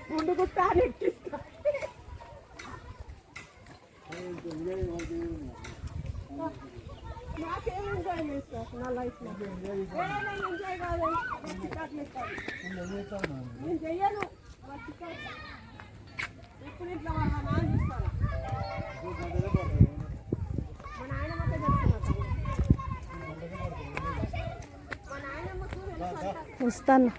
గుండు గుట్ట అని ఎక్కిస్తా. నాకేం ఎంజాయ్ చేస్తా నా లైఫ్లో. ఎంజాయ్ కాదు, నేను చెయ్యను. ఎప్పుడు ఇట్లా వాళ్ళ నాన్న చూస్తాను. మా నాయనమ్మ చెప్తున్నా, మా నాయనమ్మ వస్తాను.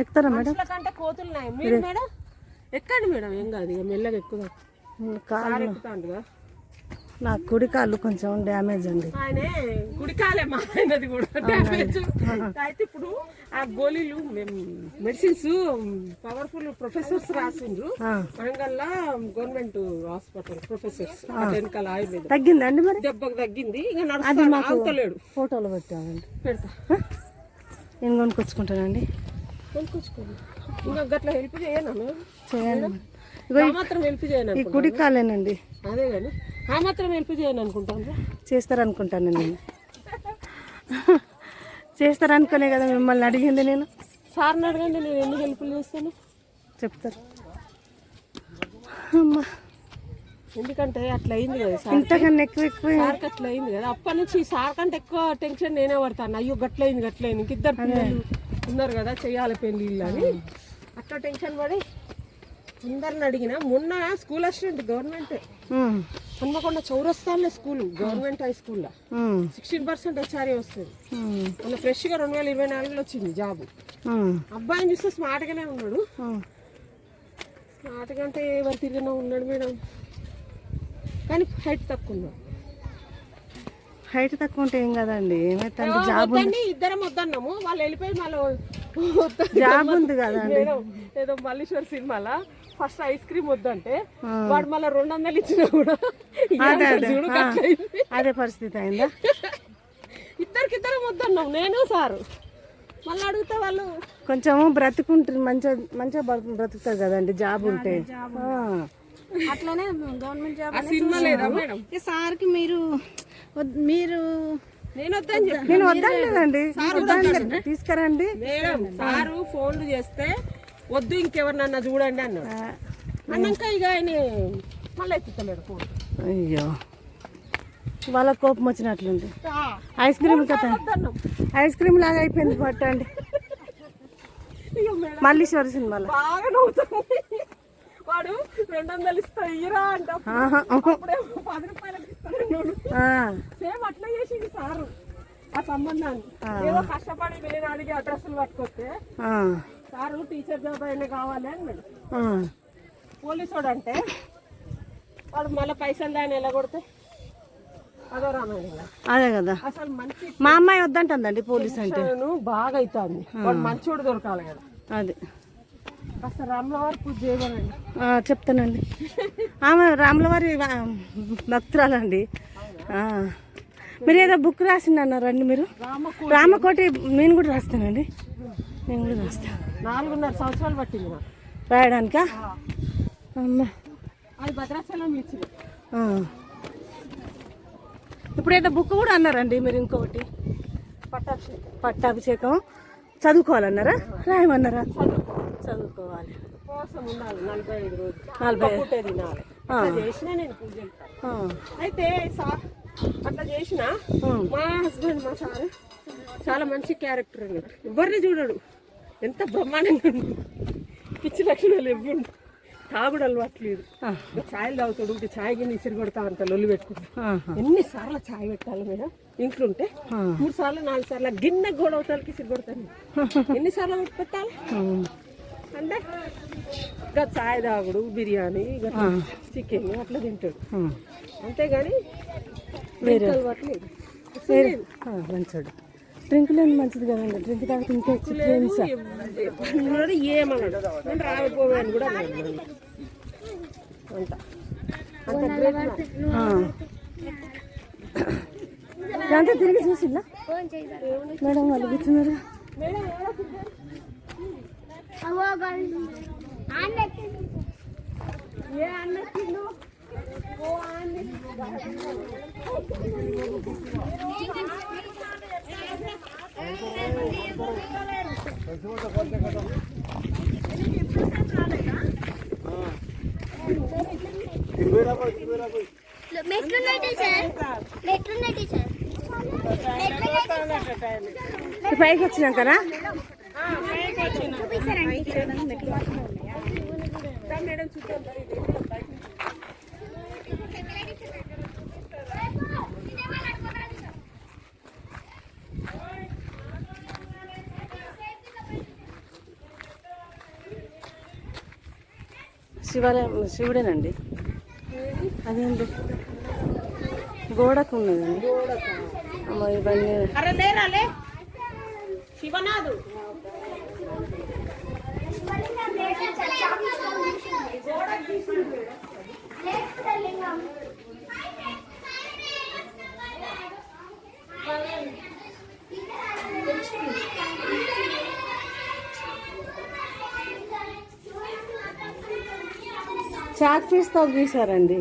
ఎక్కుతారా మేడం? కంటే కోతులు నాయి. మీరు మేడం ఎక్కండి మేడం, ఏం కాదు. ఇక మెల్లగా ఎక్కువ ఎక్కుతాండుగా. నా కుడి కాళ్ళు కొంచెం డ్యామేజ్ అండి. ఆయనే కుడి కాలే మా ఆయనది కూడా డ్యామేజ్. అయితే ఇప్పుడు ఆ గోళీలు మెడిసిన్స్ పవర్ఫుల్ ప్రొఫెసర్స్ రాసిండ్రు వరంగల్ గవర్నమెంట్ హాస్పిటల్ ప్రొఫెసర్స్. వెనకాల ఆయుర్వేదం తగ్గిందండి మరి? దెబ్బకు తగ్గింది. ఇక నడుస్తలేడు. ఫోటోలు పెట్టామండి, పెడతా. నేను కొనుక్కొచ్చుకుంటానండి. కొనుక్కొచ్చుకోండి. ఇంకా గట్లా హెల్ప్ చేయనా మేము? చేయాలి. మాత్రం హెల్ప్ చేయను. ఈ కుడి కాలేనండి. అదే కానీ ఆ మాత్రం హెల్ప్ చేయను అనుకుంటాను. చేస్తారనుకుంటాను నేను. చేస్తారనుకునే కదా మిమ్మల్ని అడిగింది నేను. సార్ని అడగండి, నేను ఎన్ని హెల్ప్లు చేస్తాను చెప్తారు. అమ్మా, ఎందుకంటే అట్లా అయింది కదా ఇంతకన్నా ఎక్కువ సార్కి అట్లా అయింది కదా. అప్పటి నుంచి సార్ కంటే ఎక్కువ టెన్షన్ నేనే పడతాను. అయ్యో గట్లయింది గట్లయింది, ఇంకిద్దరు పిల్లలు ఉన్నారు కదా చెయ్యాలి పెళ్ళిళ్ళు అని అట్లా టెన్షన్ పడి అందరిని అడిగిన. మొన్న స్కూల్ అసిస్టెంట్ గవర్నమెంట్ హన్మకొండ చౌరస్తాలే స్కూల్, గవర్నమెంట్ హై స్కూల్లో 16% హెచ్ఆర్ఏ వస్తుంది. మొన్న ఫ్రెష్గా 2024లో వచ్చింది జాబ్. అబ్బాయిని చూస్తే స్మార్ట్గానే ఉన్నాడు. స్మార్ట్గా అంటే ఎవరు తిరిగినా ఉన్నాడు మేడం, కానీ హైట్ తక్కువ ఉన్నాడు. హైట్ తక్కువ ఉంటే ఏం కదండి, ఏమైతే జాబ్ ఇద్దరం వద్దన్నాము. వాళ్ళు వెళ్ళిపోయి మళ్ళీ జాబ్ ఉంది కదండి. ఏదో మల్లీశ్వర్ సినిమాలో ఫస్ట్ ఐస్ క్రీమ్ వద్దంటే వాడు మళ్ళీ 200 ఇచ్చినా కూడా అదే పరిస్థితి అయిందా. ఇద్దరికిద్దరం వద్దన్నాం నేను సారు. మళ్ళీ అడిగితే వాళ్ళు కొంచెం బ్రతుకుంటారు, మంచిగా బ్రతుకుతారు కదండి జాబ్ ఉంటే. అట్లనే గవర్నమెంట్ జాబ్ సినిమా లేదా మేడం? సార్కి మీరు నేను వద్దని చెప్పి నేను వద్దలేదండి, తీసుకురండి మేడం. సారు ఫోన్లు చేస్తే వద్దు ఇంకెవరినన్నా చూడండి అన్నాడు. అన్నాక ఇక ఆయన మళ్ళీ ఎత్తుతలేడు ఫోన్. అయ్యో, వాళ్ళ కోపం వచ్చినట్లుంది. ఐస్ క్రీమ్ కదా, ఐస్ క్రీమ్ లాగా అయిపోయింది పట్టండి. మల్లీశ్వరి సినిమాలో బాగా నవ్వుతుంది. వాడు 200 ఇస్తా ఇయ్యరా అంటే 10 రూపాయలకి ఇస్తాడు. సేమ్ అట్లా చేసింది సారు ఆ సంబంధాన్ని. ఏదో కష్టపడి నేను అడిగి అడ్రస్లు పట్టుకొస్తే సారు టీచర్ జాబ్ అయినా కావాలి అన్నాడు. పోలీసు వాడు అంటే వాడు మళ్ళీ పైసలు దాన్ని ఎలా కొడితే అదో రామాయణ. అదే కదా, అసలు మంచి మా అమ్మాయి వద్దంటుందండి పోలీస్ అంటే. బాగా అవుతుంది, వాడు మంచోడు దొరకాలి కదా. అది కాస్త రాములవారి పూజ చేయమనండి. చెప్తానండి. ఆమె రాములవారి భక్తురాలండి. మీరు ఏదో బుక్ రాసింది అన్నారండి మీరు? రామకోటి. నేను కూడా రాస్తానండి, నేను కూడా రాస్తాను. 4.5 సంవత్సరాలు పట్టింది నాకు రాయడానికా? అమ్మ, అది భద్రాచలం ఇచ్చింది. ఇప్పుడు ఏదో బుక్ కూడా అన్నారండి మీరు, ఇంకొకటి పట్టాభిషేకం చదువుకోవాలన్నారా, రాయమన్నారా? చదువుకోవాలి, కోసం ఉండాలి 45 రోజులు, 40 తినాలి. అట్లా చేసినా నేను పూజ అయితే అట్లా చేసిన. మా హస్బెండ్ మా సార్ చాలా మంచి క్యారెక్టర్ అన్నట్టు, ఎవరిని చూడడు, ఎంత బ్రహ్మాండంగా పిచ్చి లక్షణాలు ఇవ్వండు. తాగుడు అలవాట్లేదు, ఛాయలు తాగుతాడు. ఛాయ్ గిన్నె ఇసిరి కొడతా అంత లొల్లి పెట్టుకుంటా. ఎన్నిసార్లు ఛాయ్ పెట్టాలి మేడం ఇంట్లో ఉంటే? 3 సార్లు 4 సార్లు గిన్నె గొడవతాలకి ఇసిరి కొడతాను. ఎన్నిసార్లు పెట్టాలి? అంటే ఇక చాయ్ తాగుడు, బిర్యానీ, ఇక చికెన్ అట్లా తింటాడు. అంతేగాని వేరే అట్లేదు. మంచాడు. డ్రింక్ లేని మంచిది కదండి. డ్రింక్ తాగితే ఇంకా ఎక్స్పీరియన్స్. ఏమన్నాడు నేను రాకపోయాను కూడా అన్నాడు. అంత అంతా తిరిగి చూసిందా మేడం? వాళ్ళు కూర్చున్నారు. పైకి వచ్చినాకరా శివాలయం శివుడేనండి. అదేంటి గోడకు ఉన్నదండి. ఇవన్నీ శివనాథు చాక్ పీస్తో గీసారండి.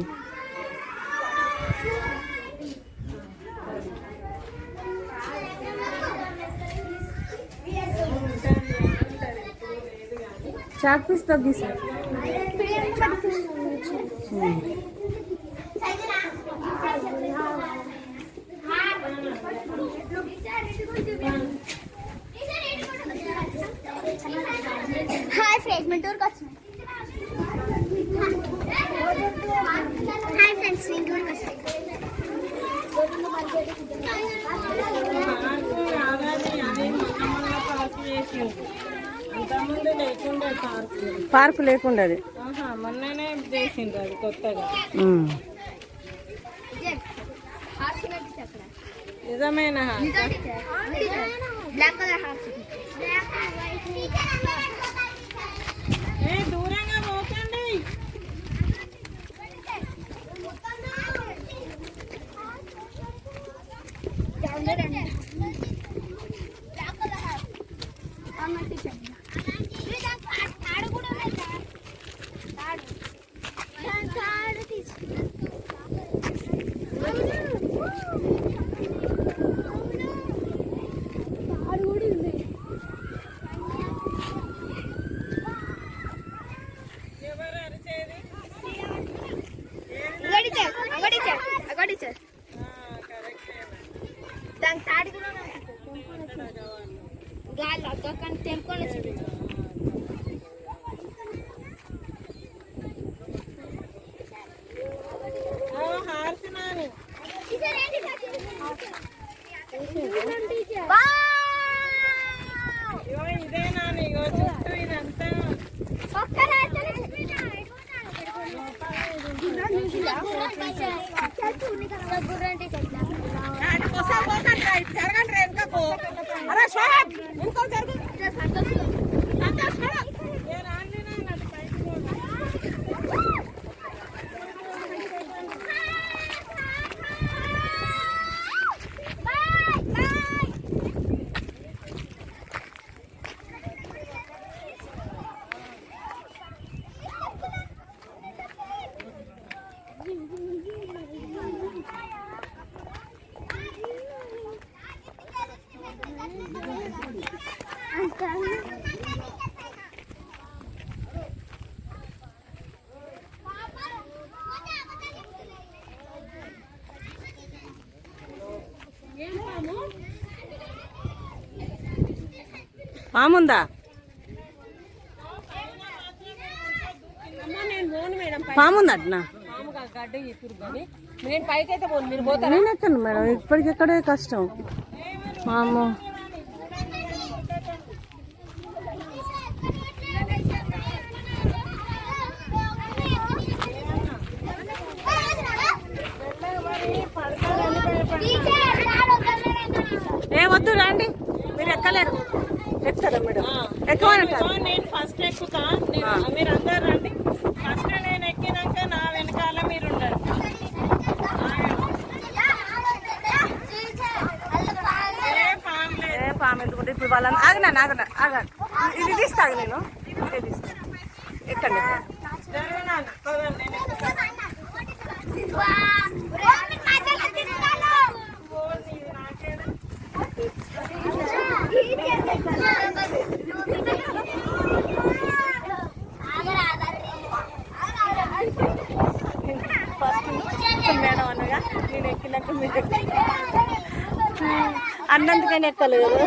చాక్ పీస్తో గీసారు. హాయ్ ఫ్రెండ్స్, మేము టూర్కి వచ్చినాం. హాయ్ ఫ్రెండ్స్, నేను టూర్కి వచ్చాను. పార్కు లేకుండా అది మొన్ననే చేసిండ్రు అది కొత్తగా. నిజమేనా? Black colour horse. దూరంగా పోకండి. దాని తాడి కూడా గాలి అక్కడ తెంపుకొని వచ్చింది. ఇదేనా నీగో చుట్టూ ఇదంతా జరగండి వెనుకకు. అరే షోహబ్ ఇంకో జరుగు. పాముందా? పాముంది అట్నా? నేను పైకి అయితే పోను, మీరు పోతారా? నేను ఎక్కండి మేడం, ఇప్పటికెక్కడే కష్టం. మామూ ఎక్కువ నేను ఫస్ట్ ఎక్కుతా, మీరు అందరు రండి. ఫస్ట్ నేను ఎక్కినాక నా వెనకాల మీరు ఉండండి. పాము ఎందుకుంటే ఇప్పుడు వాళ్ళని ఆగండి ఇది తీస్తాను నేను ఇదే తీస్తాను ఎక్కండి మేడం అనగా నేను ఎక్కినాక మీరు అన్నందుకని ఎక్కలేదు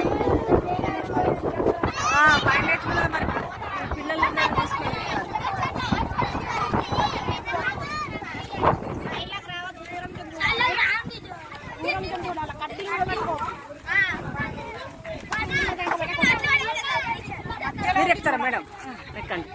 పైన ఎట్లా మరి పిల్లలందరూ తీసుకొని మీరు ఎక్కుతారా మేడం ఎక్కండి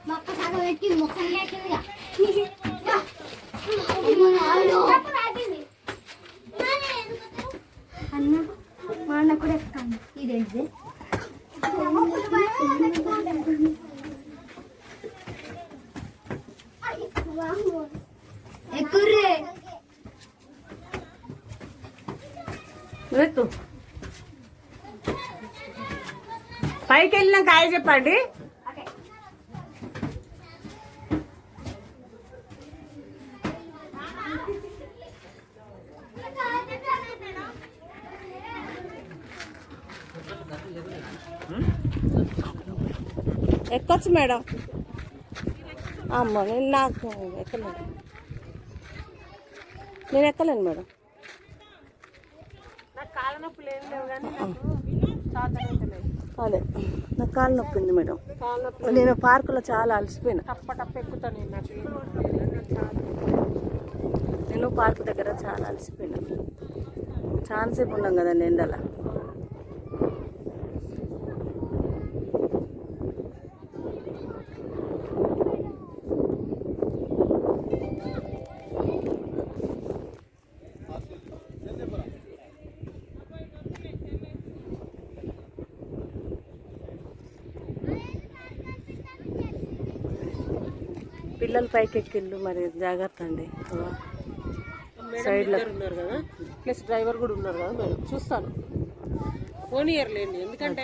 మొక్క సగం పెట్టి మొక్క అన్న మా అన్న కూడా ఎక్కుతాను ఇదేంటి ఎక్కుర్రే పైకి వెళ్ళినాక హాయ్ చెప్పండి ఎక్కొచ్చు మేడం అమ్మ నేను నాకు ఎక్కలేను నేను ఎక్కలేను మేడం నాకు కాళ్ళ నొప్పులు ఏం లేవు కానీ అదే నాకు కాలు నొప్పి ఉంది మేడం కాళ్ళ నొప్పి నేను పార్కులో చాలా అలసిపోయినా టప్ప ఎక్కుతాను నేను. నాకు నేను పార్కు దగ్గర చాలా అలసిపోయినా చాలా సేపు ఉన్నాం కదండి ఎండల పిల్లలు పైకి ఎక్కిళ్ళు మరి జాగ్రత్త అండి సైడ్లో ఉన్నారు కదా, ప్లస్ డ్రైవర్ కూడా ఉన్నారు కదా మేడం. చూస్తాను, పోనీయర్లేండి, ఎందుకంటే